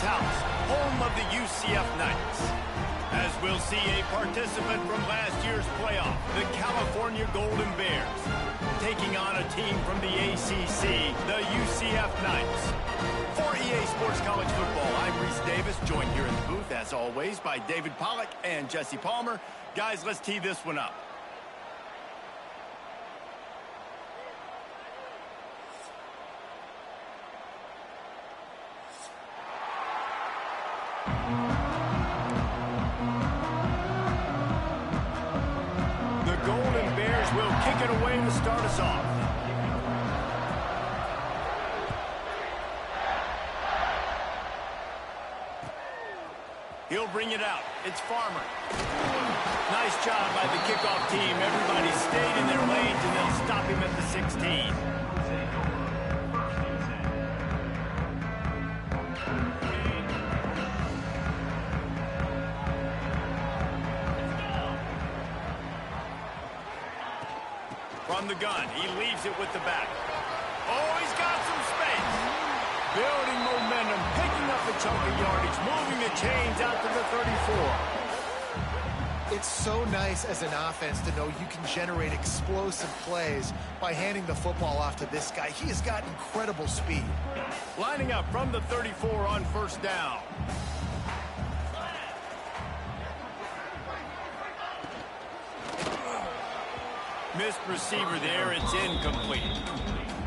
house, home of the UCF Knights. As we'll see a participant from last year's playoff, the California Golden Bears, taking on a team from the ACC, the UCF Knights. For EA Sports College Football, I'm Reese Davis, joined here in the booth, as always, by David Pollack and Jesse Palmer. Guys, let's tee this one up. Will kick it away to start us off. He'll bring it out. It's Farmer. Nice job by the kickoff team. Everybody stayed in their lanes, and they'll stop him at the 16. From the gun, he leaves it with the back. Oh, he's got some space. Building momentum, picking up a chunk of yardage, moving the chains out to the 34. It's so nice as an offense to know you can generate explosive plays by handing the football off to this guy. He has got incredible speed. Lining up from the 34 on first down. Missed receiver there. It's incomplete.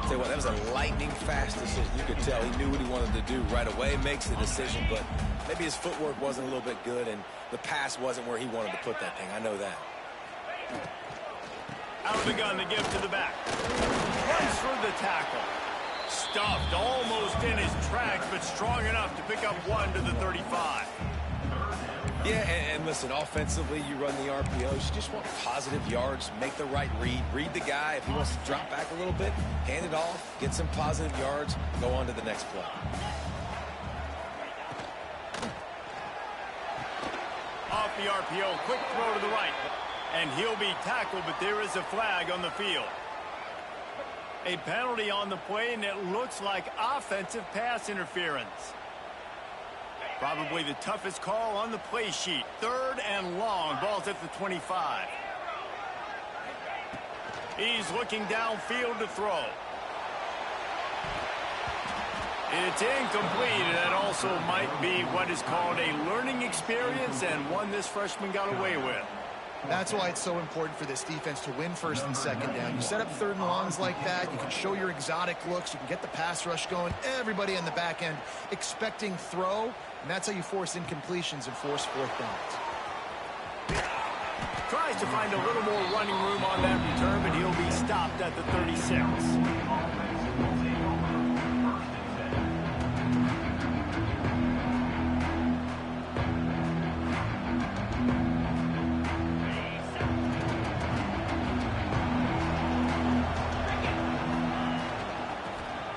Tell you what, that was a lightning-fast decision. You could tell he knew what he wanted to do right away, makes the decision, but maybe his footwork wasn't a little bit good, and the pass wasn't where he wanted to put that thing. I know that. Out of the gun to give to the back. Runs through the tackle. Stuffed almost in his tracks, but strong enough to pick up one to the 35. Yeah, and listen, offensively, you run the RPOs. You just want positive yards, make the right read the guy. If he wants to drop back a little bit, hand it off, get some positive yards, go on to the next play. Off the RPO, quick throw to the right. And he'll be tackled, but there is a flag on the field. A penalty on the play, and it looks like offensive pass interference. Probably the toughest call on the play sheet. 3rd and long. Ball's at the 25. He's looking downfield to throw. It's incomplete, and that also might be what is called a learning experience, and one this freshman got away with. That's why it's so important for this defense to win 1st and 2nd down. You set up 3rd and longs like that. You can show your exotic looks. You can get the pass rush going. Everybody on the back end expecting throw, and that's how you force incompletions and force 4th downs. Tries to find a little more running room on that return, but he'll be stopped at the 36.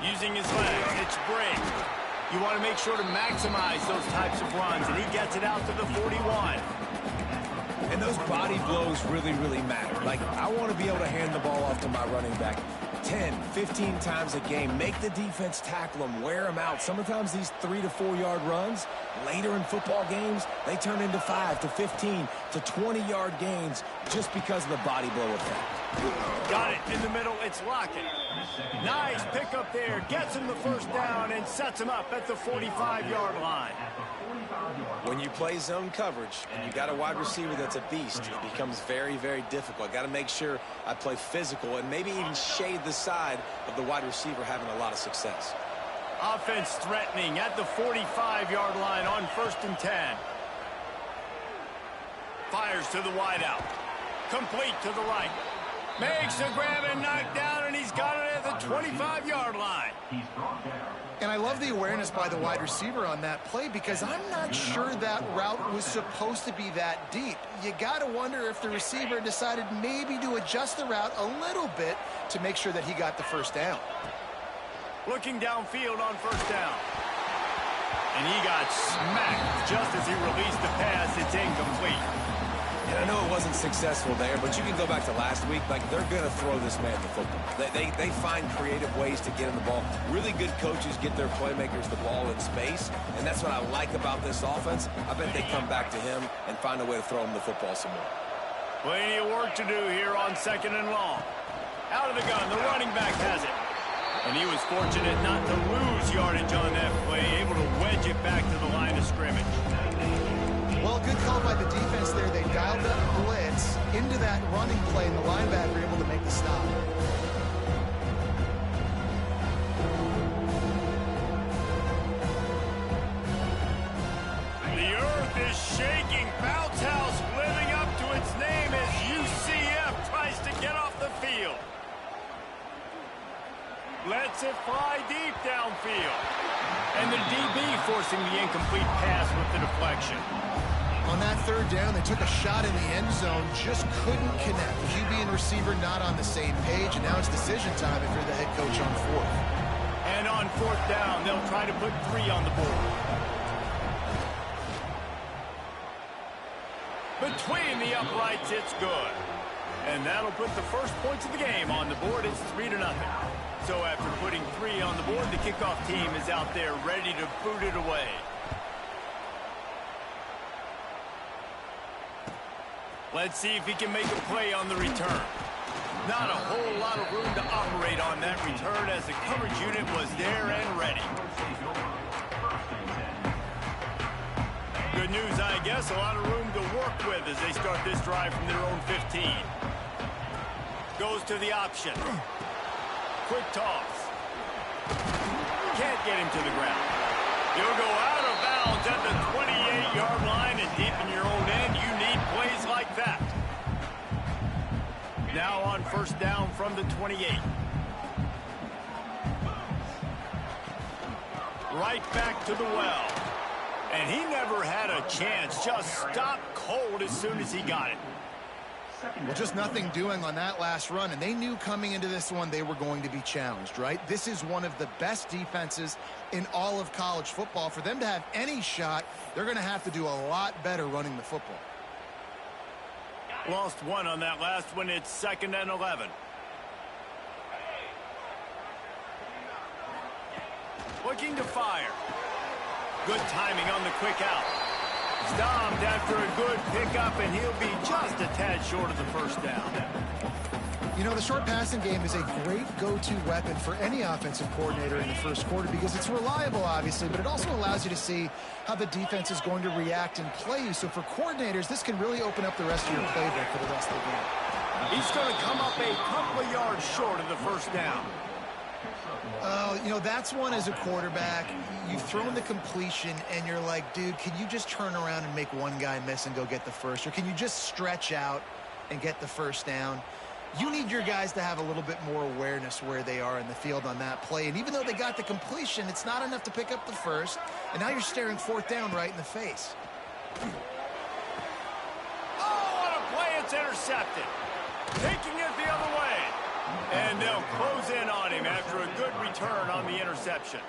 Using his legs, it's Briggs. You want to make sure to maximize those types of runs, and he gets it out to the 41. And those body blows really, really matter. Like, I want to be able to hand the ball off to my running back 10, 15 times a game. Make the defense tackle them, wear them out. Sometimes these 3 to 4 yard runs, later in football games, they turn into 5 to 15 to 20 yard gains just because of the body blow effect. Got it in the middle. It's Lockett. Nice pickup there. Gets him the 1st down and sets him up at the 45-yard line. When you play zone coverage and you got a wide receiver that's a beast, it becomes very, very difficult. Got to make sure I play physical and maybe even shade the side of the wide receiver having a lot of success. Offense threatening at the 45-yard line on 1st and 10. Fires to the wideout. Complete to the right. Makes the grab and knock down, and he's got it at the 25-yard line. And I love the awareness by the wide receiver on that play because I'm not sure that route was supposed to be that deep. You got to wonder if the receiver decided maybe to adjust the route a little bit to make sure that he got the 1st down. Looking downfield on 1st down. And he got smacked just as he released the pass. It's incomplete. And I know it wasn't successful there, but you can go back to last week. Like, they're going to throw this man the football. They find creative ways to get him the ball. Really good coaches get their playmakers the ball in space, and that's what I like about this offense. I bet they come back to him and find a way to throw him the football some more. Plenty of work to do here on 2nd and long. Out of the gun, the running back has it. And he was fortunate not to lose yardage on that play, able to wedge it back to the line of scrimmage. Well, good call by the defense there. They dialed up blitz into that running play, and the linebacker able to make the stop. The earth is shaking. Bounce House living up to its name as UCF tries to get off the field. Lets it fly deep downfield. And the DB forcing the incomplete pass with the deflection. On that 3rd down, they took a shot in the end zone, just couldn't connect. QB and receiver not on the same page, and now it's decision time if you're the head coach on 4th. And on 4th down, they'll try to put 3 on the board. Between the uprights, it's good. And that'll put the first points of the game on the board. It's 3-0. So after putting 3 on the board, the kickoff team is out there ready to boot it away. Let's see if he can make a play on the return. Not a whole lot of room to operate on that return as the coverage unit was there and ready. Good news, I guess, a lot of room to work with as they start this drive from their own 15. Goes to the option. Quick toss. Can't get him to the ground. He'll go out of bounds at the 28-yard line, and deep in your own end, you need plays like that. Now on 1st down from the 28. Right back to the well. And he never had a chance. Just stopped cold as soon as he got it. Well, just nothing doing on that last run, and they knew coming into this one they were going to be challenged, right? This is one of the best defenses in all of college football. For them to have any shot, they're going to have to do a lot better running the football. Lost 1 on that last one. It's 2nd and 11. Looking to fire. Good timing on the quick out. Stopped after a good pickup, and he'll be just a tad short of the 1st down. You know, the short passing game is a great go-to weapon for any offensive coordinator in the 1st quarter because it's reliable, obviously, but it also allows you to see how the defense is going to react and play you. So for coordinators, this can really open up the rest of your playbook for the rest of the game. He's going to come up a couple of yards short of the 1st down. You know, that's one as a quarterback. You've thrown the completion, and you're like, dude, can you just turn around and make one guy miss and go get the first? Or can you just stretch out and get the 1st down? You need your guys to have a little bit more awareness where they are in the field on that play. And even though they got the completion, it's not enough to pick up the 1st. And now you're staring 4th down right in the face. Oh, what a play. It's intercepted. Taking it the other way. And they'll close in on him after a good return on the interception.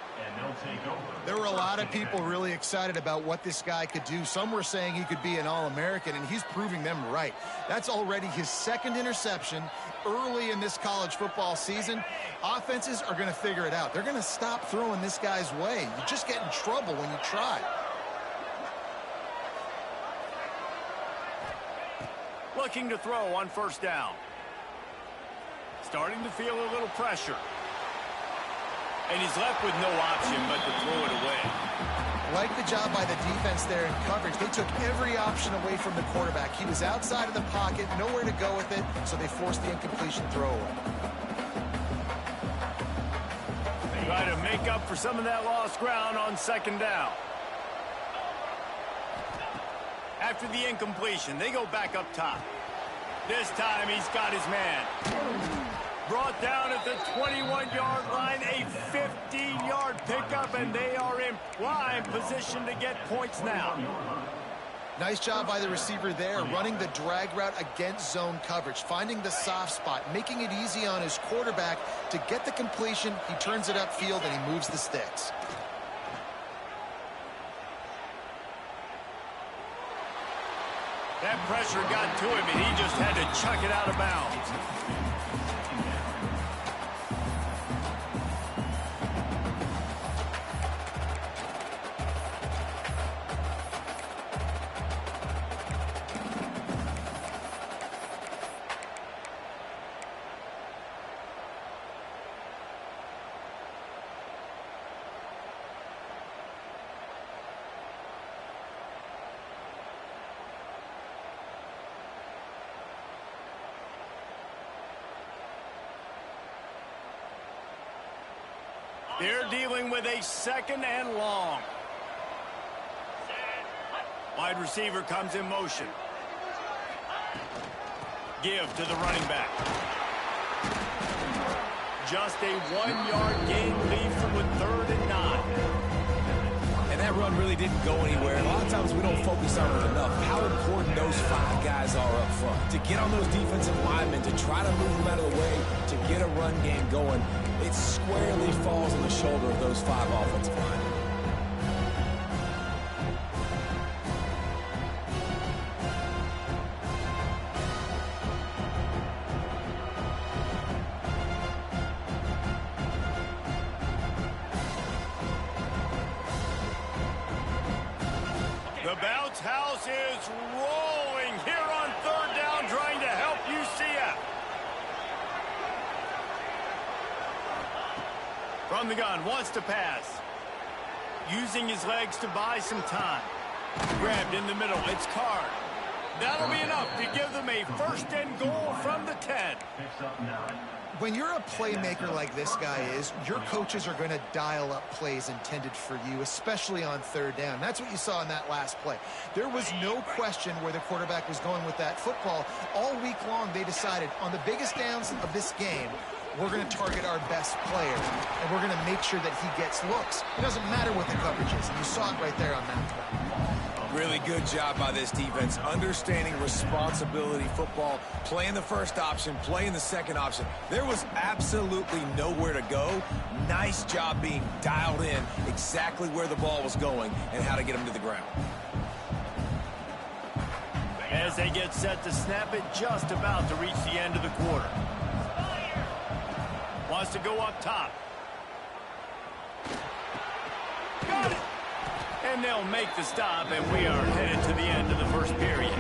There were a lot of people really excited about what this guy could do. Some were saying he could be an All-American, and he's proving them right. That's already his 2nd interception early in this college football season. Offenses are going to figure it out. They're going to stop throwing this guy's way. You just get in trouble when you try. Looking to throw on 1st down. Starting to feel a little pressure. And he's left with no option but to throw it away. Like the job by the defense there in coverage. They took every option away from the quarterback. He was outside of the pocket, nowhere to go with it, so they forced the incompletion throwaway. They try to make up for some of that lost ground on 2nd down. After the incompletion, they go back up top. This time he's got his man. Brought down at the 21-yard line, a 15-yard pickup, and they are in prime position to get points now. Nice job by the receiver there, running the drag route against zone coverage, finding the soft spot, making it easy on his quarterback to get the completion. He turns it upfield, and he moves the sticks. That pressure got to him, and he just had to chuck it out of bounds. They're dealing with a 2nd and long. Wide receiver comes in motion. Give to the running back. Just a 1-yard gain leaves them with 3rd and 9. And that run really didn't go anywhere. A lot of times we don't focus on it enough, how important those 5 guys are up front. To get on those defensive linemen, to try to move them out of the way, to get a run game going, it squarely falls on the shoulder of those 5 offensive linemen. The bounce house is rolling here on 3rd down, trying to help UCF. From the gun, wants to pass. Using his legs to buy some time. Grabbed in the middle, it's Card. That'll be enough to give them a 1st and goal from the 10. When you're a playmaker like this guy is, your coaches are going to dial up plays intended for you, especially on 3rd down. That's what you saw in that last play. There was no question where the quarterback was going with that football. All week long, they decided on the biggest downs of this game, we're going to target our best player, and we're going to make sure that he gets looks. It doesn't matter what the coverage is, and you saw it right there on that play. Really good job by this defense, understanding responsibility football, playing the first option, playing the second option. There was absolutely nowhere to go. Nice job being dialed in exactly where the ball was going and how to get him to the ground. As they get set to snap it, just about to reach the end of the quarter. Wants to go up top. Got it! And they'll make the stop, and we are headed to the end of the 1st period.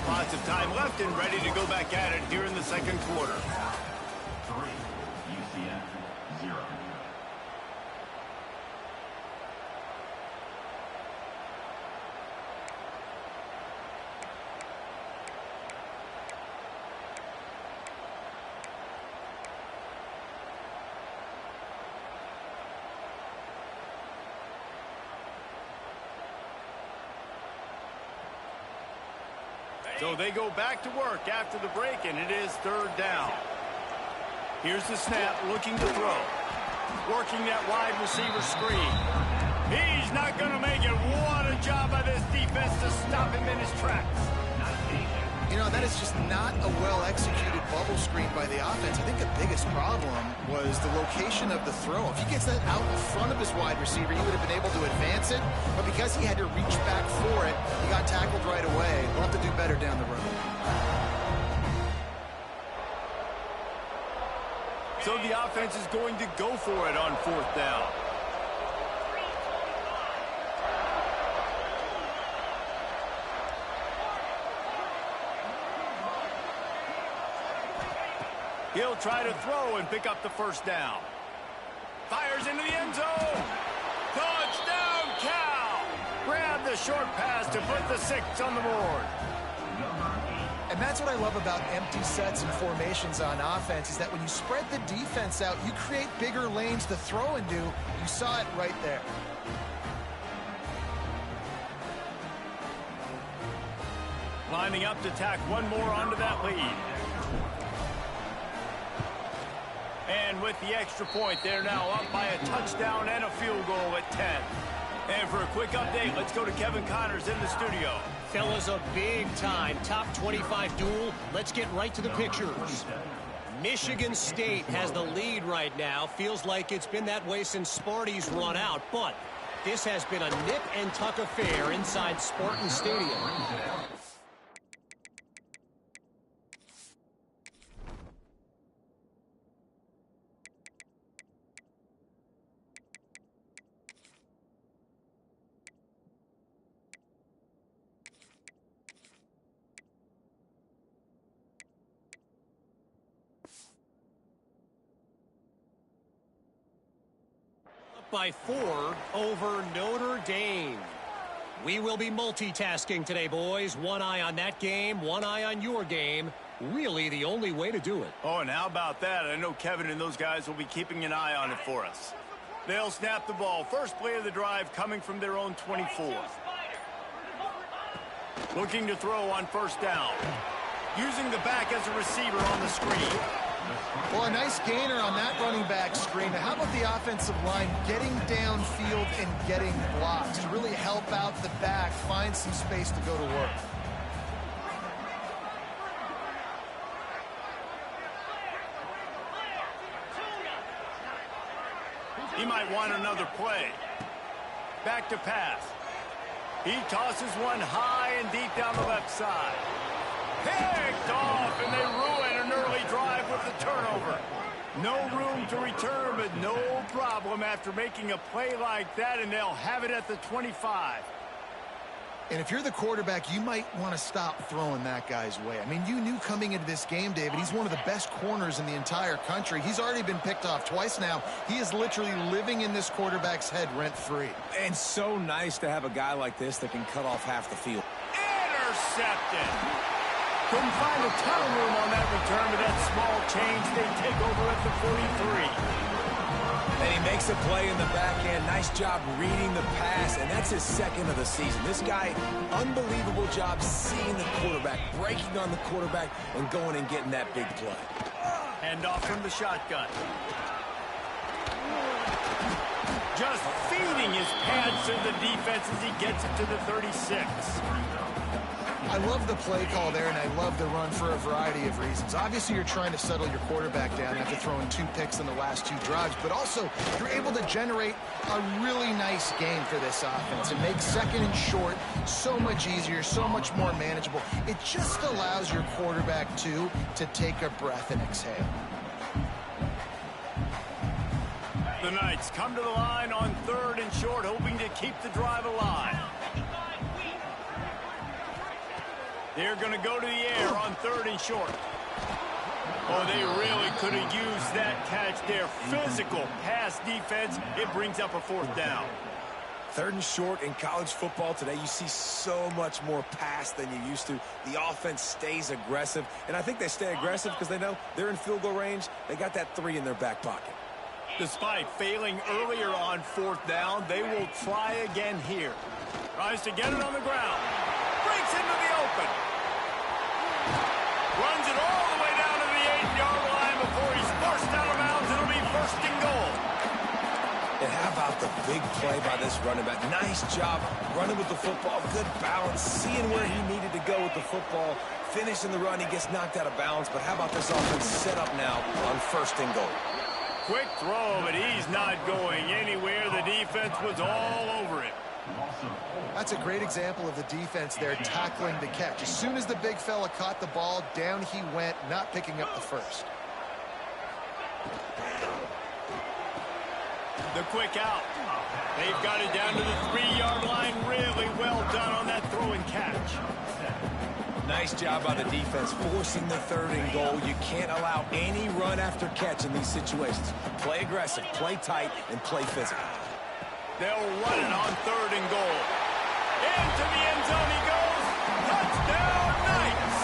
Lots of time left and ready to go back at it here in the 2nd quarter. 3, UCF 0. So they go back to work after the break, and it is 3rd down. Here's the snap, looking to throw. Working that wide receiver screen. He's not going to make it. What a job by this defense to stop him in his tracks. You know, that is just not a well-executed bubble screen by the offense. I think the biggest problem was the location of the throw. If he gets that out in front of his wide receiver, he would have been able to advance it. But because he had to reach back for it, he got tackled right away. We'll have to do better down the road. So the offense is going to go for it on 4th down. He'll try to throw and pick up the 1st down. Fires into the end zone. Touchdown, Cal! Grab the short pass to put the 6 on the board. And that's what I love about empty sets and formations on offense, is that when you spread the defense out, you create bigger lanes to throw into. You saw it right there. Lining up to tack one more onto that lead. And with the extra point, they're now up by a touchdown and a field goal at 10. And for a quick update, let's go to Kevin Connors in the studio. Fellas, a big-time top 25 duel. Let's get right to the pictures. Michigan State has the lead right now. Feels like it's been that way since Sparty's run out, but this has been a nip-and-tuck affair inside Spartan Stadium. By 4 over Notre Dame. We will be multitasking today, boys. One eye on that game, one eye on your game. Really the only way to do it. Oh, and how about that? I know Kevin and those guys will be keeping an eye on it for us. They'll snap the ball. First play of the drive coming from their own 24. Looking to throw on first down. Using the back as a receiver on the screen. Well, a nice gainer on that running back screen. Now, how about the offensive line getting downfield and getting blocks to really help out the back, find some space to go to work? He might want another play. Back to pass. He tosses one high and deep down the left side. Picked off, and they ruin an early drive with the turnover. No room to return, but no problem after making a play like that, and they'll have it at the 25. And if you're the quarterback, you might want to stop throwing that guy's way. I mean, you knew coming into this game, David, he's one of the best corners in the entire country. He's already been picked off twice now. He is literally living in this quarterback's head rent-free. And so nice to have a guy like this that can cut off half the field. Intercepted. Couldn't find a ton of room on that return, but that small change, they take over at the 43. And he makes a play in the back end. Nice job reading the pass, and that's his second of the season. This guy, unbelievable job seeing the quarterback, breaking on the quarterback, and going and getting that big play. Hand off from the shotgun. Just feeding his pads to the defense as he gets it to the 36. I love the play call there, and I love the run for a variety of reasons. Obviously, you're trying to settle your quarterback down after throwing 2 picks in the last 2 drives, but also you're able to generate a really nice game for this offense and make second and short so much easier, so much more manageable. It just allows your quarterback, too, to take a breath and exhale. The Knights come to the line on 3rd and short, hoping to keep the drive alive. They're going to go to the air on 3rd and short. Oh, they really could have used that catch there. Physical pass defense. It brings up a 4th down. 3rd and short in college football today, you see so much more pass than you used to. The offense stays aggressive, and I think they stay aggressive because they know they're in field goal range. They got that 3 in their back pocket. Despite failing earlier on 4th down, they will try again here. Tries to get it on the ground. Breaks into the open. Runs it all the way down to the 8-yard line before he's forced out of bounds. It'll be 1st and goal. And how about the big play by this running back? Nice job running with the football. Good balance, seeing where he needed to go with the football. Finishing the run, he gets knocked out of bounds. But how about this offense set up now on 1st and goal? Quick throw, but he's not going anywhere. The defense was all over him. That's a great example of the defense there tackling the catch. As soon as the big fella caught the ball, down he went, not picking up the first. The quick out. They've got it down to the 3-yard line. Really well done on that throw and catch. Nice job by the defense, forcing the 3rd and goal. You can't allow any run after catch in these situations. Play aggressive, play tight, and play physical. They'll run it on 3rd and goal. Into the end zone he goes. Touchdown, Knights!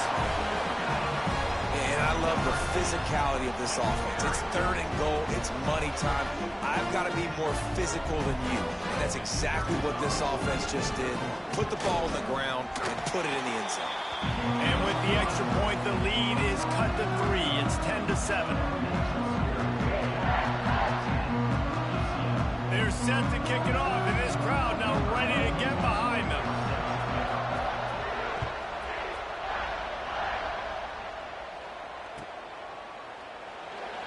And I love the physicality of this offense. It's 3rd and goal. It's money time. I've got to be more physical than you. And that's exactly what this offense just did. Put the ball on the ground and put it in the end zone. And with the extra point, the lead is cut to 3. It's 10-7. They're set to kick it off, and this crowd now ready to get behind them.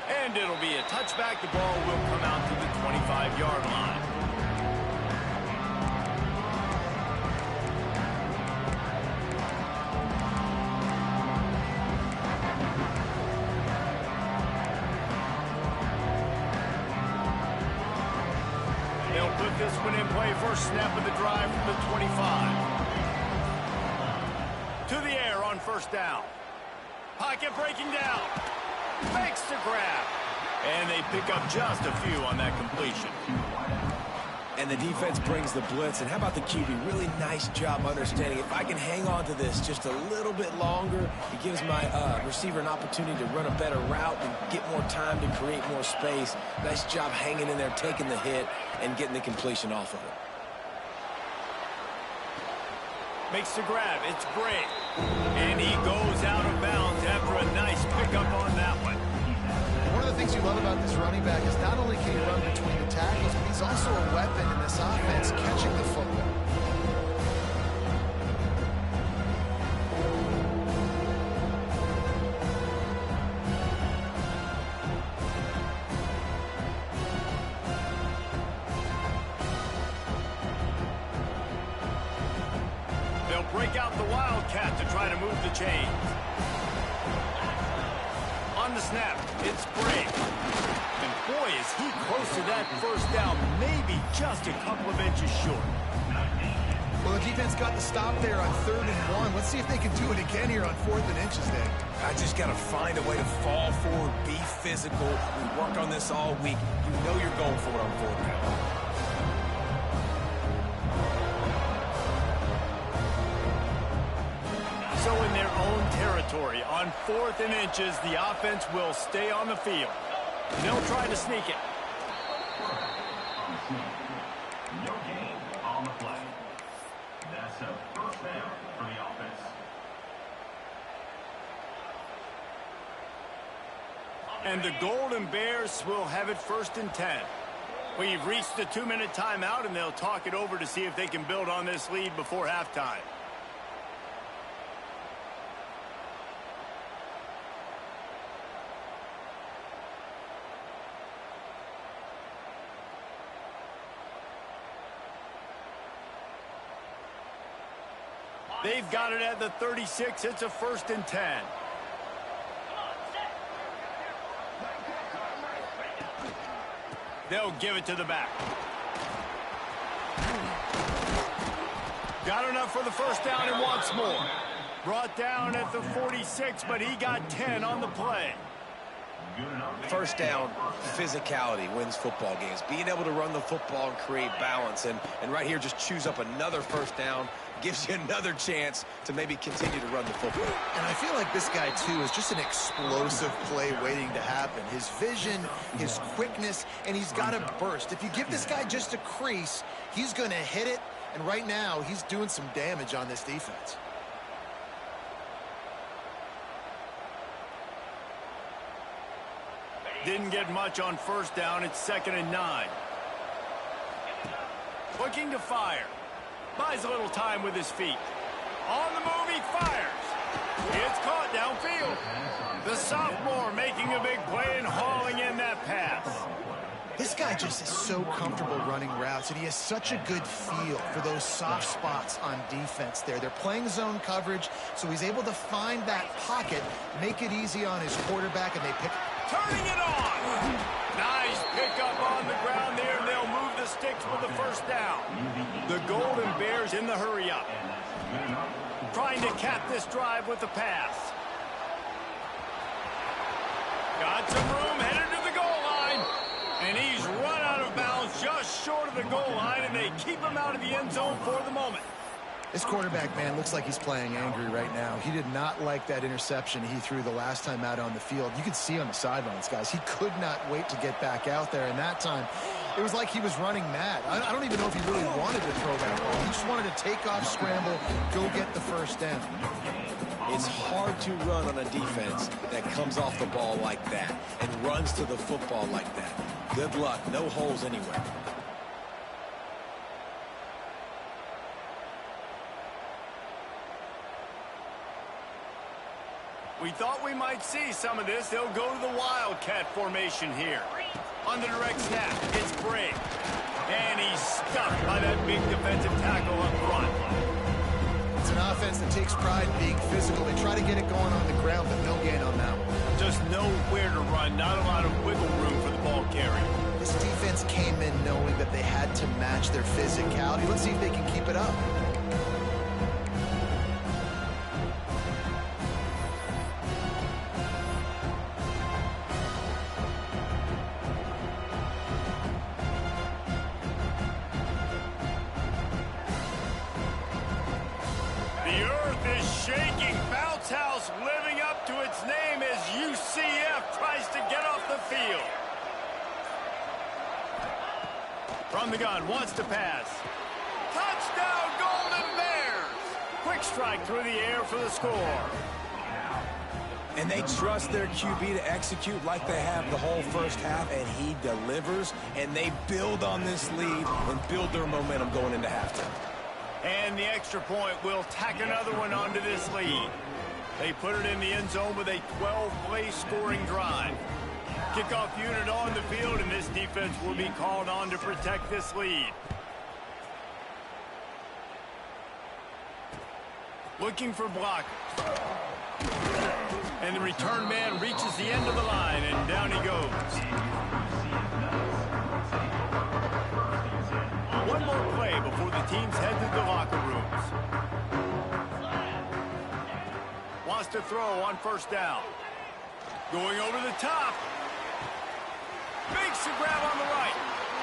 And it'll be a touchback. The ball will come out to the 25-yard line. They'll put this one in play first snap of the drive from the 25. To the air on first down. Pocket breaking down. Makes the grab. And they pick up just a few on that completion. And the defense brings the blitz. And how about the QB? Really nice job understanding. If I can hang on to this just a little bit longer, it gives my receiver an opportunity to run a better route and get more time to create more space. Nice job hanging in there, taking the hit, and getting the completion off of it. Makes the grab. It's Bray. And he goes out of bounds after a nice pickup on that one. One of the things you love about this running back is not only can he run between the tackles, but he's also a weapon in this offense, catching the football. They'll break out the Wildcat to try to move the chains. On the snap, it's Bray. And boy, is he close to that first down, maybe just a couple of inches short. Well, the defense got the stop there on 3rd and 1. Let's see if they can do it again here on 4th and inches, Dave. I just got to find a way to fall forward, be physical. We work on this all week. You know you're going for it on 4th down. So in their own territory, on 4th and inches, the offense will stay on the field. They'll try to sneak it. No gain on the play. That's a first down for the offense. And the Golden Bears will have it 1st and 10. We've reached the 2-minute timeout, and they'll talk it over to see if they can build on this lead before halftime. They've got it at the 36. It's a 1st and 10. They'll give it to the back. Got enough for the first down and wants more. Brought down at the 46, but he got 10 on the play. First down, physicality wins football games. Being able to run the football and create balance. And right here, just choose up another first down. Gives you another chance to maybe continue to run the football. And I feel like this guy, too, is just an explosive play waiting to happen. His vision, his quickness, and he's got a burst. If you give this guy just a crease, he's going to hit it. And right now, he's doing some damage on this defense. Didn't get much on first down. It's 2nd and 9. Looking to fire. Buys a little time with his feet. On the move, he fires. It's caught downfield. The sophomore making a big play and hauling in that pass. This guy just is so comfortable running routes, and he has such a good feel for those soft spots on defense there. They're playing zone coverage, so he's able to find that pocket, make it easy on his quarterback, and they pick. Turning it on. Nice pickup on the ground there, and they'll move the sticks with the first down. The Golden Bears in the hurry-up. Trying to cap this drive with the pass. Got some room, headed to the goal line. And he's run out of bounds just short of the goal line, and they keep him out of the end zone for the moment. This quarterback, man, looks like he's playing angry right now. He did not like that interception he threw the last time out on the field. You could see on the sidelines, guys. He could not wait to get back out there, and that time, it was like he was running mad. I don't even know if he really wanted to throw that ball. He just wanted to take off, scramble, go get the first down. It's hard to run on a defense that comes off the ball like that and runs to the football like that. Good luck. No holes anywhere. We thought we might see some of this. They'll go to the Wildcat formation here. On the direct snap, it's Bray. And he's stuck by that big defensive tackle up front. It's an offense that takes pride in being physical. They try to get it going on the ground, but no gain on that one. Just nowhere to run. Not a lot of wiggle room for the ball carrier. This defense came in knowing that they had to match their physicality. Let's see if they can keep it up. The earth is shaking. Bounce House living up to its name as UCF tries to get off the field. From the gun, wants to pass. Touchdown, Golden Bears! Quick strike through the air for the score. And they trust their QB to execute like they have the whole first half, and he delivers, and they build on this lead and build their momentum going into halftime. And the extra point will tack another one onto this lead. They put it in the end zone with a 12-play scoring drive. Kickoff unit on the field, and this defense will be called on to protect this lead. Looking for blockers. And the return man reaches the end of the line, and down he goes. One more play before the teams head to the locker rooms. Wants to throw on first down. Going over the top. Makes the grab on the right.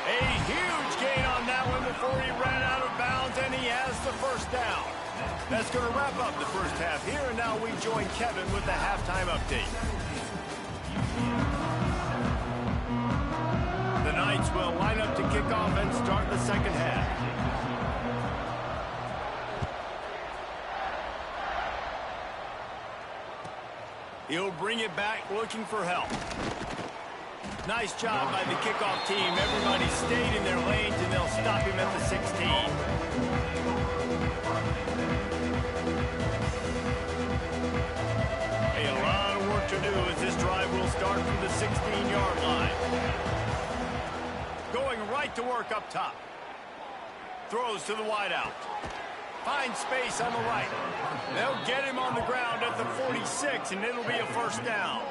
A huge gain on that one before he ran out of bounds, and he has the first down. That's going to wrap up the first half here, and now we join Kevin with the halftime update. The Knights will line up to kick off and start the second half. He'll bring it back looking for help. Nice job by the kickoff team. Everybody stayed in their lanes, and they'll stop him at the 16. A lot of work to do as this drive will start from the 16-yard line. Going right to work up top. Throws to the wideout. Finds space on the right. They'll get him on the ground at the 46, and it'll be a first down.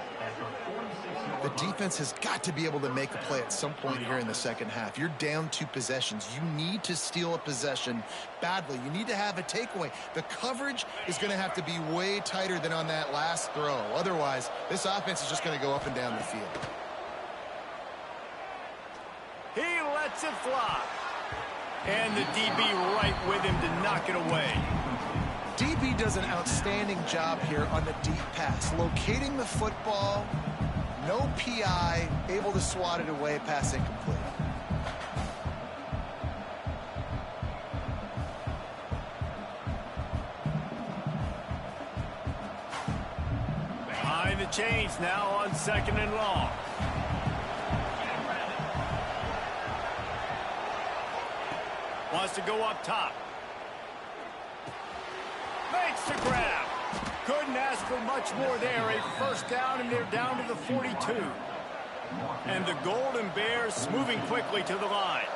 The defense has got to be able to make a play at some point here in the second half. You're down 2 possessions. You need to steal a possession badly. You need to have a takeaway. The coverage is going to have to be way tighter than on that last throw. Otherwise, this offense is just going to go up and down the field. He lets it fly. And the DB right with him to knock it away. DB does an outstanding job here on the deep pass. Locating the football, no PI, able to swat it away, pass incomplete. Behind the chains now on 2nd and long. Wants to go up top. Makes the grab. Couldn't ask for much more there. A first down, and they're down to the 42. And the Golden Bears moving quickly to the line.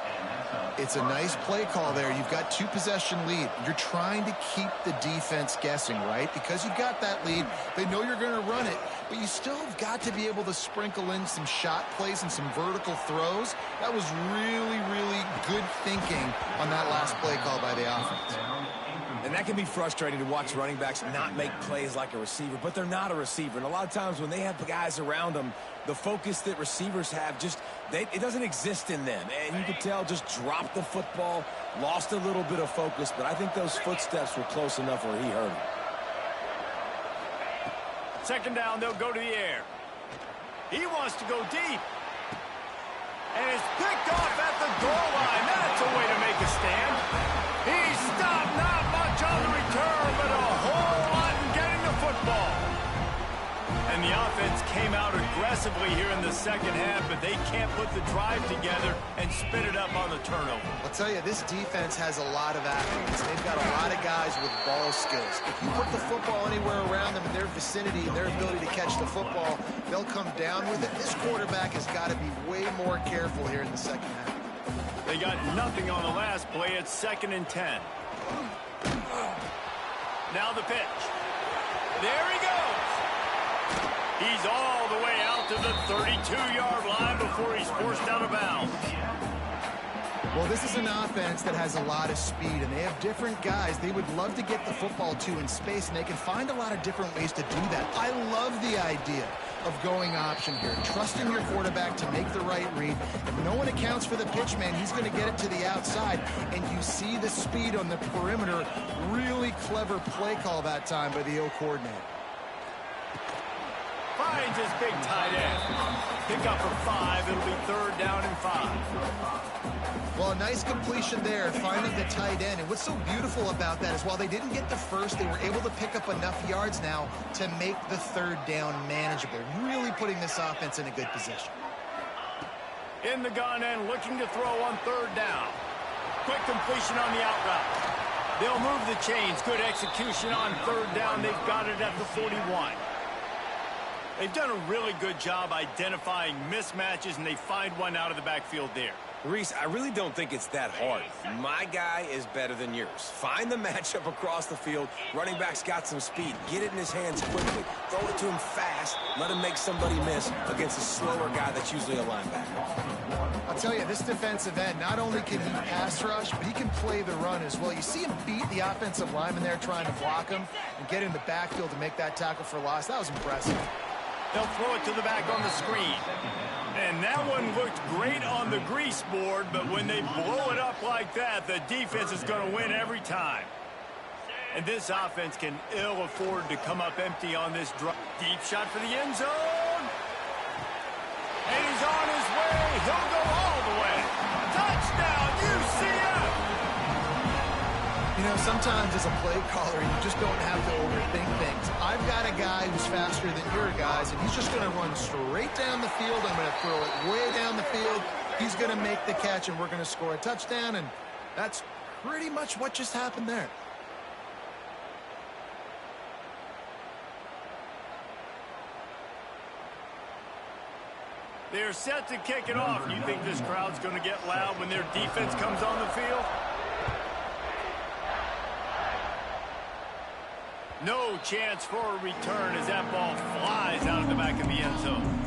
It's a nice play call there. You've got 2-possession lead. You're trying to keep the defense guessing, right? Because you've got that lead. They know you're going to run it, but you still have got to be able to sprinkle in some shot plays and some vertical throws. That was really, really good thinking on that last play call by the offense. And that can be frustrating to watch running backs not make plays like a receiver, but they're not a receiver. And a lot of times when they have guys around them, the focus that receivers have it doesn't exist in them. And you could tell just dropped the football, lost a little bit of focus, but I think those footsteps were close enough where he heard him. 2nd down, they'll go to the air. He wants to go deep. And it's picked off at the goal line. That's a way to make a stand. He stopped, not much on the return, but a whole lot in getting the football. And the offense came out aggressively here in the second half, but they can't put the drive together and spit it up on the turnover. I'll tell you, this defense has a lot of athletes. They've got a lot of guys with ball skills. If you put the football anywhere around them in their vicinity and their ability to catch the football, they'll come down with it. This quarterback has got to be way more careful here in the second half. They got nothing on the last play. It's 2nd and 10. Now the pitch. There he goes. He's all the way out out to the 32-yard line before he's forced out of bounds. Well, this is an offense that has a lot of speed, and they have different guys they would love to get the football to in space, and they can find a lot of different ways to do that. I love the idea of going option here, trusting your quarterback to make the right read. If no one accounts for the pitch man, he's going to get it to the outside, and you see the speed on the perimeter. Really clever play call that time by the O coordinator. Finds his big tight end. Pick up for 5. It'll be 3rd down and 5. Well, a nice completion there, finding the tight end. And what's so beautiful about that is while they didn't get the first, they were able to pick up enough yards now to make the 3rd down manageable. Really putting this offense in a good position. In the gun and looking to throw on 3rd down. Quick completion on the out route. They'll move the chains. Good execution on 3rd down. They've got it at the 41. They've done a really good job identifying mismatches, and they find one out of the backfield there. Reese, I really don't think it's that hard. My guy is better than yours. Find the matchup across the field. Running back's got some speed. Get it in his hands quickly. Throw it to him fast. Let him make somebody miss against a slower guy that's usually a linebacker. I'll tell you, this defensive end, not only can he pass rush, but he can play the run as well. You see him beat the offensive lineman there trying to block him and get in the backfield to make that tackle for loss. That was impressive. They'll throw it to the back on the screen. And that one looked great on the grease board, but when they blow it up like that, the defense is going to win every time. And this offense can ill afford to come up empty on this drive. Deep shot for the end zone. And he's on his way. He'll go all the way. Touchdown, UCF! You know, sometimes as a play caller, you just don't have to overthink things. I've got a guy who's faster than your guys, and he's just going to run straight down the field. I'm going to throw it way down the field. He's going to make the catch, and we're going to score a touchdown, and that's pretty much what just happened there. They're set to kick it off. You think this crowd's going to get loud when their defense comes on the field? No chance for a return as that ball flies out of the back of the end zone.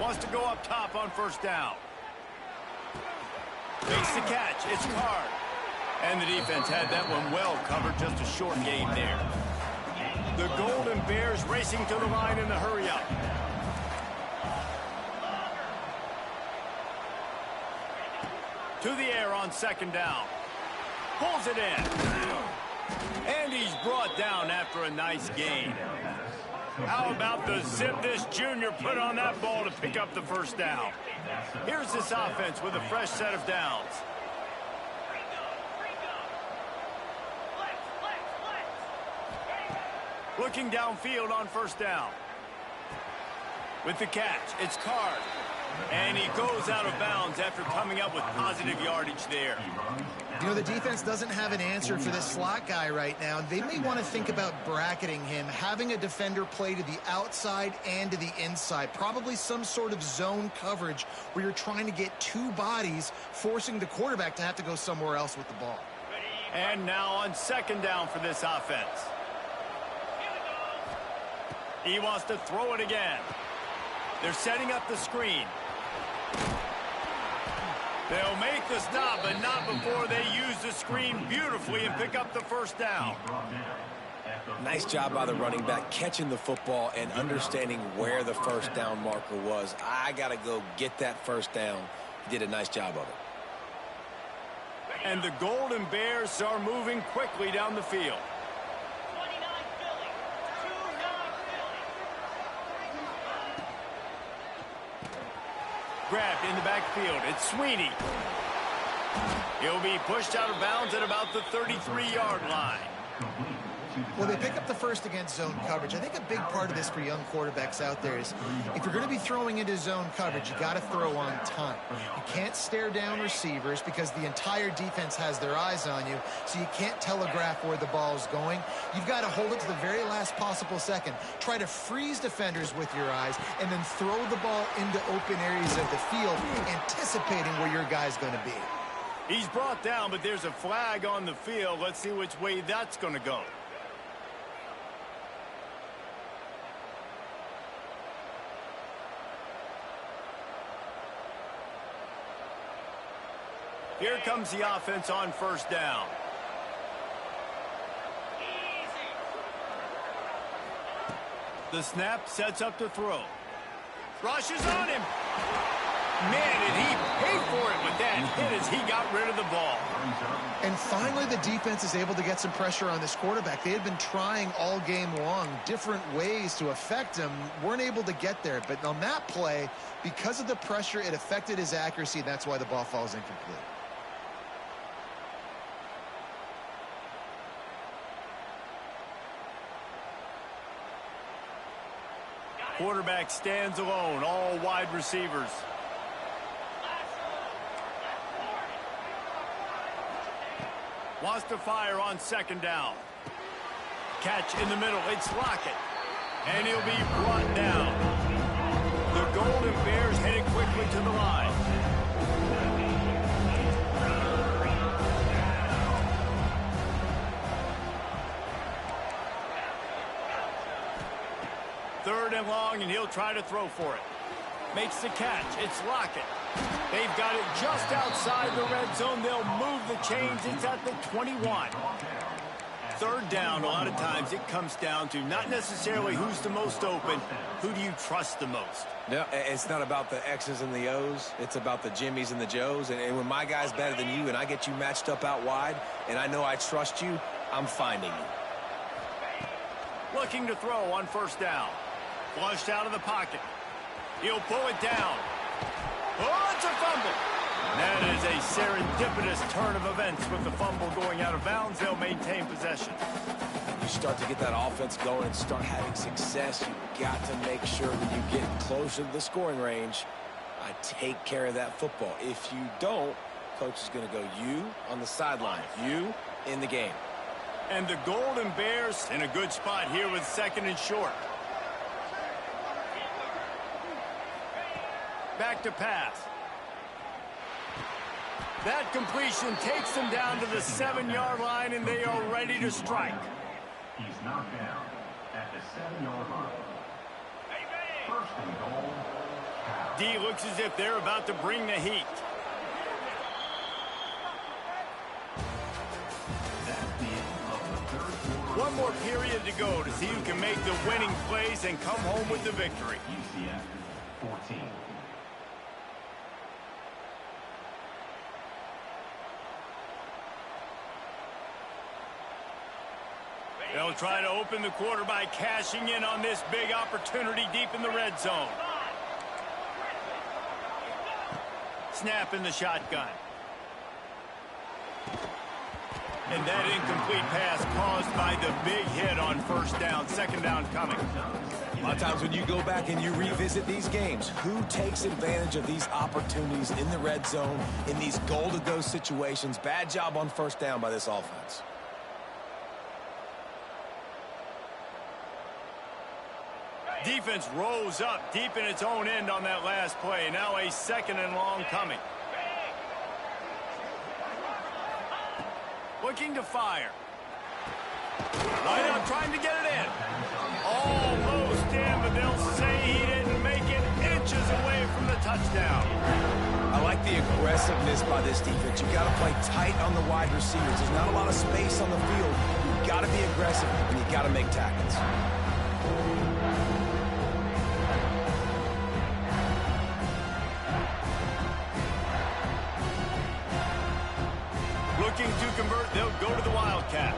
Wants to go up top on 1st down. Makes the catch. It's Card. And the defense had that one well covered. Just a short gain there. The Golden Bears racing to the line in the hurry-up. To the air on 2nd down. Pulls it in. And he's brought down after a nice gain. How about the zip this junior put on that ball to pick up the 1st down? Here's this offense with a fresh set of downs. Looking downfield on 1st down. With the catch, it's Card. And he goes out of bounds after coming up with positive yardage there. You know, the defense doesn't have an answer for this slot guy right now. They may want to think about bracketing him, having a defender play to the outside and to the inside. Probably some sort of zone coverage where you're trying to get 2 bodies, forcing the quarterback to have to go somewhere else with the ball. And now on 2nd down for this offense. He wants to throw it again. They're setting up the screen. They'll make the stop, but not before they use the screen beautifully and pick up the 1st down. Nice job by the running back catching the football and understanding where the 1st down marker was. I got to go get that 1st down. He did a nice job of it. And the Golden Bears are moving quickly down the field. Grabbed in the backfield. It's Sweeney. He'll be pushed out of bounds at about the 33-yard line. Well, they pick up the first against zone coverage. I think a big part of this for young quarterbacks out there is if you're going to be throwing into zone coverage, you got to throw on time. You can't stare down receivers because the entire defense has their eyes on you, so you can't telegraph where the ball's going. You've got to hold it to the very last possible second. Try to freeze defenders with your eyes and then throw the ball into open areas of the field, anticipating where your guy's going to be. He's brought down, but there's a flag on the field. Let's see which way that's going to go. Here comes the offense on first down. The snap sets up to throw. Rushes on him. Man, did he pay for it with that hit as he got rid of the ball. And finally, the defense is able to get some pressure on this quarterback. They had been trying all game long different ways to affect him, weren't able to get there. But on that play, because of the pressure, it affected his accuracy. That's why the ball falls incomplete. Quarterback stands alone, all wide receivers. Wants to fire on second down. Catch in the middle, it's Lockett. And he'll be brought down. The Golden Bears headed quickly to the line. Third and long, and he'll try to throw for it. Makes the catch. It's Lockett. They've got it just outside the red zone. They'll move the chains. It's at the 21. Third down, a lot of times it comes down to not necessarily who's the most open, who do you trust the most? Yeah, it's not about the X's and the O's. It's about the Jimmys and the Joes. And when my guy's better than you and I get you matched up out wide and I know I trust you, I'm finding you. Looking to throw on first down. Flushed out of the pocket. He'll pull it down. Oh, it's a fumble. That is a serendipitous turn of events with the fumble going out of bounds. They'll maintain possession. You start to get that offense going and start having success. You've got to make sure when you get closer to the scoring range, I take care of that football. If you don't, coach is going to go you on the sideline, you in the game. And the Golden Bears in a good spot here with second and short. Back to pass. That completion takes them down to the 7-yard line, and they are ready to strike. He's knocked down at the 7-yard line. First and goal. D looks as if they're about to bring the heat. That's the end of the third quarter. One more period to go to see who can make the winning plays and come home with the victory. UCF 14. They'll try to open the quarter by cashing in on this big opportunity deep in the red zone. Snap in the shotgun. And that incomplete pass caused by the big hit on first down. Second down coming. A lot of times when you go back and you revisit these games, who takes advantage of these opportunities in the red zone, in these goal-to-go situations? Bad job on first down by this offense. Defense rose up deep in its own end on that last play. Now a second and long coming. Looking to fire. Right out trying to get it in. Almost in, but they'll say he didn't make it, inches away from the touchdown. I like the aggressiveness by this defense. You've got to play tight on the wide receivers. There's not a lot of space on the field. You've got to be aggressive, and you've got to make tackles. Looking to convert, they'll go to the Wildcat.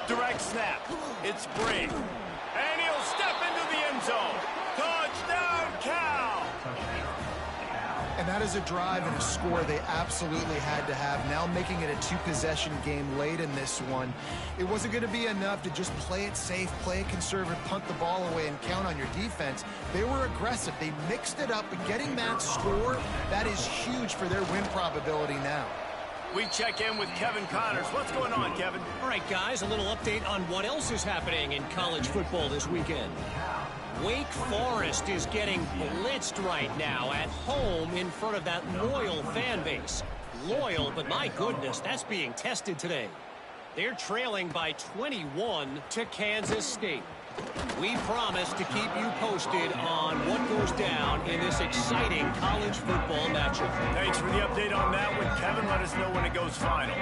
Direct snap. It's Brave. And he'll step into the end zone. Touchdown, Cal! And that That is a drive and a score they absolutely had to have. Now making it a two-possession game late in this one. It wasn't going to be enough to just play it safe, play it conservative, punt the ball away, and count on your defense. They were aggressive. They mixed it up, and getting that score, that is huge for their win probability now. We check in with Kevin Connors. What's going on, Kevin? All right, guys, a little update on what else is happening in college football this weekend. Wake Forest is getting blitzed right now at home in front of that loyal fan base. Loyal, but my goodness, that's being tested today. They're trailing by 21 to Kansas State. We promise to keep you posted on what goes down in this exciting college football matchup. Thanks for the update on that one, Kevin. Let us know when it goes final.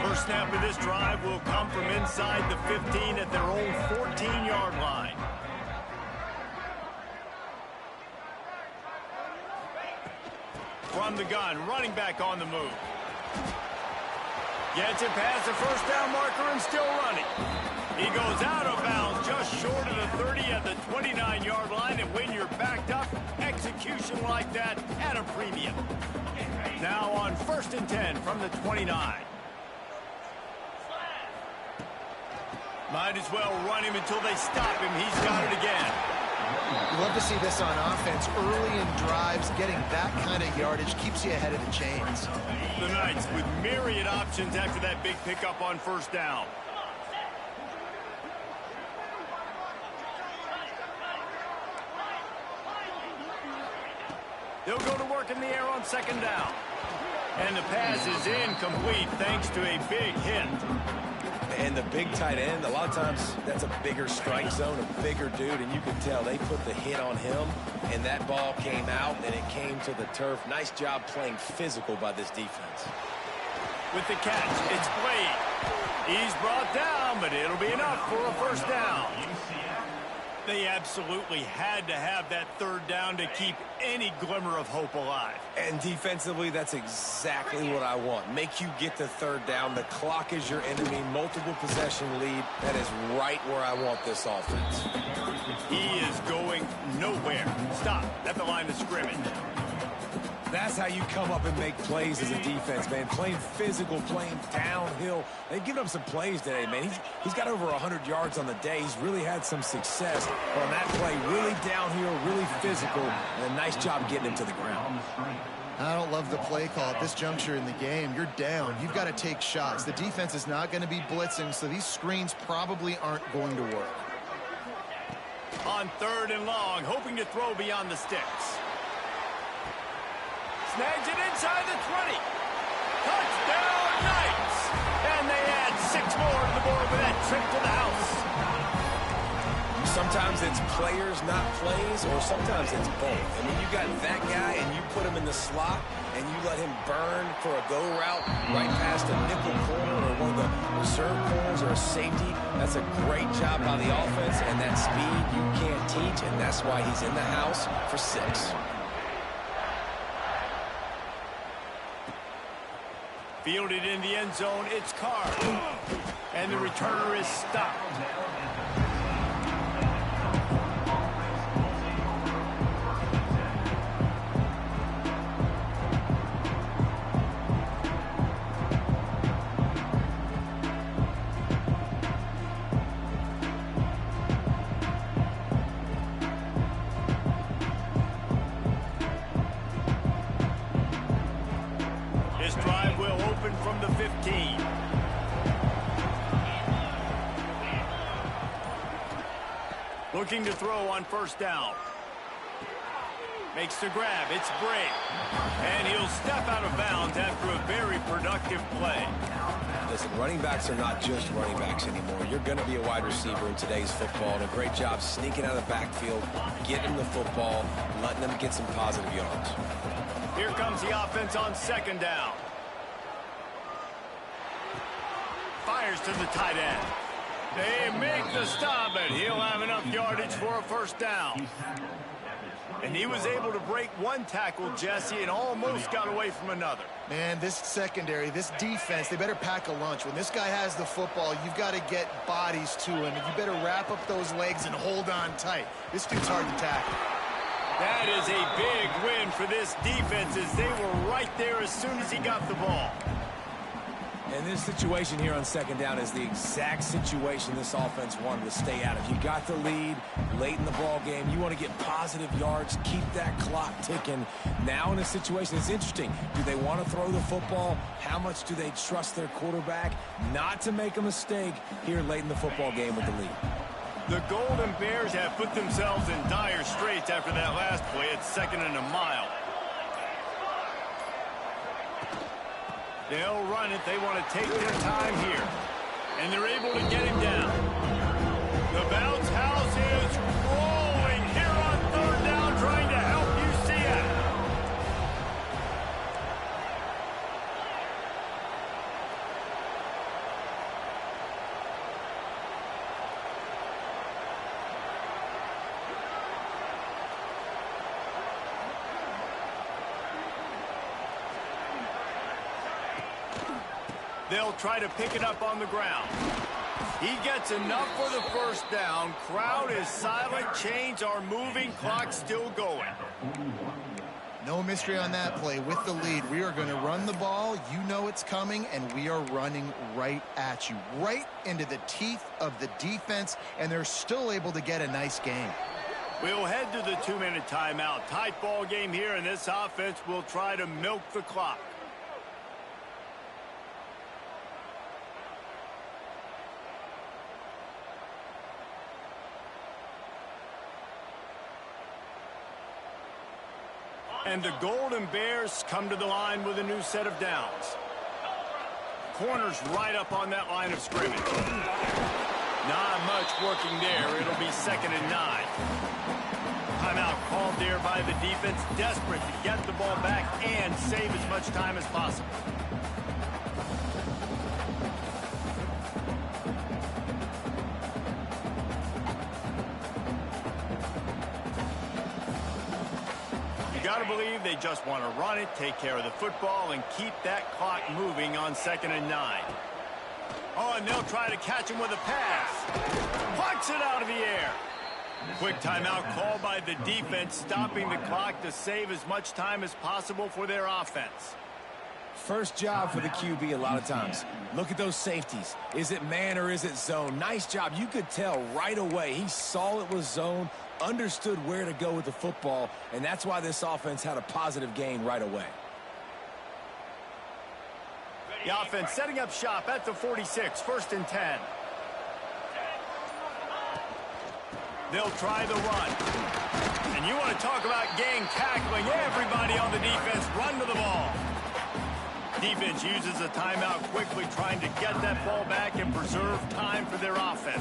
First snap of this drive will come from inside the 15 at their own 14-yard line. From the gun, running back on the move. Gets it past the first down marker and still running. He goes out of bounds just short of the 30 at the 29-yard line, and when you're backed up, execution like that at a premium. Now on 1st and 10 from the 29. Might as well run him until they stop him. He's got it again. You love to see this on offense. Early in drives, getting that kind of yardage keeps you ahead of the chains. The Knights with myriad options after that big pickup on 1st down. They'll go to work in the air on 2nd down. And the pass is incomplete thanks to a big hit. And the big tight end, a lot of times that's a bigger strike zone, a bigger dude, and you can tell they put the hit on him, and that ball came out, and it came to the turf. Nice job playing physical by this defense. With the catch, it's Blade. He's brought down, but it'll be enough for a 1st down. They absolutely had to have that 3rd down to keep any glimmer of hope alive. And defensively, that's exactly what I want. Make you get the 3rd down. The clock is your enemy. Multiple possession lead. That is right where I want this offense. He is going nowhere. Stop at the line of scrimmage. That's how you come up and make plays as a defense, man. Playing physical, playing downhill. They've given up some plays today, man. He's got over 100 yards on the day. He's really had some success on that play. Really downhill, really physical, and a nice job getting him to the ground. I don't love the play call at this juncture in the game. You're down. You've got to take shots. The defense is not going to be blitzing, so these screens probably aren't going to work. On 3rd and long, hoping to throw beyond the sticks. Snags it inside the 20. Touchdown, Knights! And they add 6 more to the board with that trip to the house. Sometimes it's players, not plays, or sometimes it's both. I mean, you got that guy and you put him in the slot and you let him burn for a go route right past a nickel corner or one of the reserve corners or a safety. That's a great job by the offense, and that speed you can't teach, and that's why he's in the house for 6. Fielded in the end zone, it's Carr. And the returner is stopped. This drive will open from the 15. Looking to throw on 1st down. Makes the grab. It's Bray. And he'll step out of bounds after a very productive play. Listen, running backs are not just running backs anymore. You're going to be a wide receiver in today's football. And a great job sneaking out of the backfield, getting the football, letting them get some positive yards. Here comes the offense on 2nd down. Fires to the tight end. They make the stop, and he'll have enough yardage for a 1st down. And he was able to break one tackle, Jesse, and almost got away from another. Man, this secondary, this defense, they better pack a lunch. When this guy has the football, you've got to get bodies to him, and you better wrap up those legs and hold on tight. This dude's hard to tackle. That is a big win for this defense as they were right there as soon as he got the ball. And this situation here on second down is the exact situation this offense wanted to stay out of. You got the lead late in the ball game. You want to get positive yards, keep that clock ticking. Now in a situation, it's interesting. Do they want to throw the football? How much do they trust their quarterback not to make a mistake here late in the football game with the lead? The Golden Bears have put themselves in dire straits after that last play. It's 2nd and a mile. They'll run it. They want to take their time here. And they're able to get him down. The bounce house is rolling here on 3rd down, trying to help UCF. They'll try to pick it up on the ground. He gets enough for the 1st down. Crowd is silent. Chains are moving. Clock still going. No mystery on that play. With the lead, we are going to run the ball. You know it's coming, and we are running right at you, right into the teeth of the defense, and they're still able to get a nice game. We'll head to the 2-minute timeout. Tight ball game here, and this offense will try to milk the clock. And the Golden Bears come to the line with a new set of downs. Corners right up on that line of scrimmage. Not much working there. It'll be 2nd and 9. Timeout called there by the defense, desperate to get the ball back and save as much time as possible. Got to believe they just want to run it, take care of the football, and keep that clock moving on 2nd and 9. Oh, and they'll try to catch him with a pass. Plucks it out of the air. Quick timeout called by the defense, stopping the clock to save as much time as possible for their offense. First job for the QB a lot of times. Look at those safeties. Is it man or is it zone? Nice job. You could tell right away. He saw it was zone, understood where to go with the football, and that's why this offense had a positive gain right away. The offense setting up shop at the 46, 1st and 10. They'll try the run. And you want to talk about gang tackling. Everybody on the defense run to the ball. Defense uses a timeout quickly, trying to get that ball back and preserve time for their offense.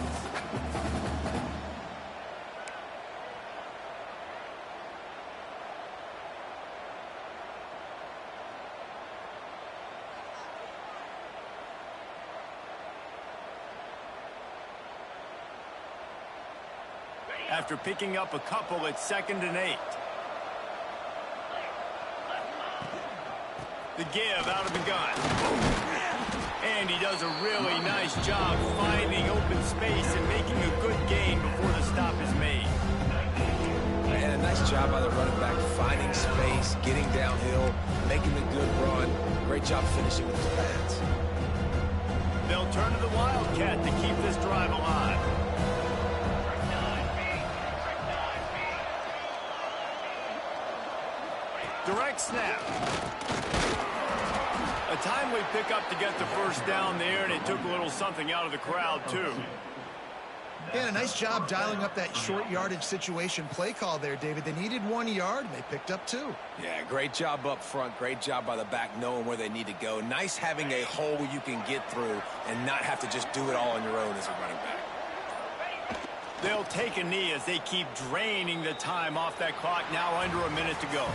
After picking up a couple, it's 2nd and 8. The give out of the gun. And he does a really nice job finding open space and making a good gain before the stop is made. And a nice job by the running back, finding space, getting downhill, making a good run. Great job finishing with his pads. They'll turn to the Wildcat to keep this drive alive. Direct snap. A timely pickup to get the 1st down there, and it took a little something out of the crowd, too. Yeah, a nice job dialing up that short yardage situation play call there, David. They needed 1 yard, and they picked up 2. Yeah, great job up front. Great job by the back knowing where they need to go. Nice having a hole you can get through and not have to just do it all on your own as a running back. They'll take a knee as they keep draining the time off that clock. Now under a minute to go.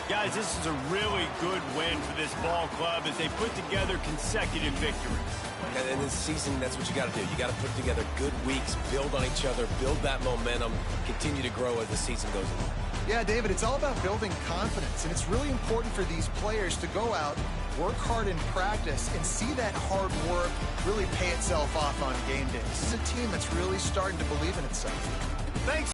Guys, this is a really good win for this ball club as they put together consecutive victories. And in this season, that's what you got to do. You got to put together good weeks, build on each other, build that momentum, continue to grow as the season goes along. Yeah, David, it's all about building confidence, and it's really important for these players to go out, work hard in practice, and see that hard work really pay itself off on game day. This is a team that's really starting to believe in itself. Thanks.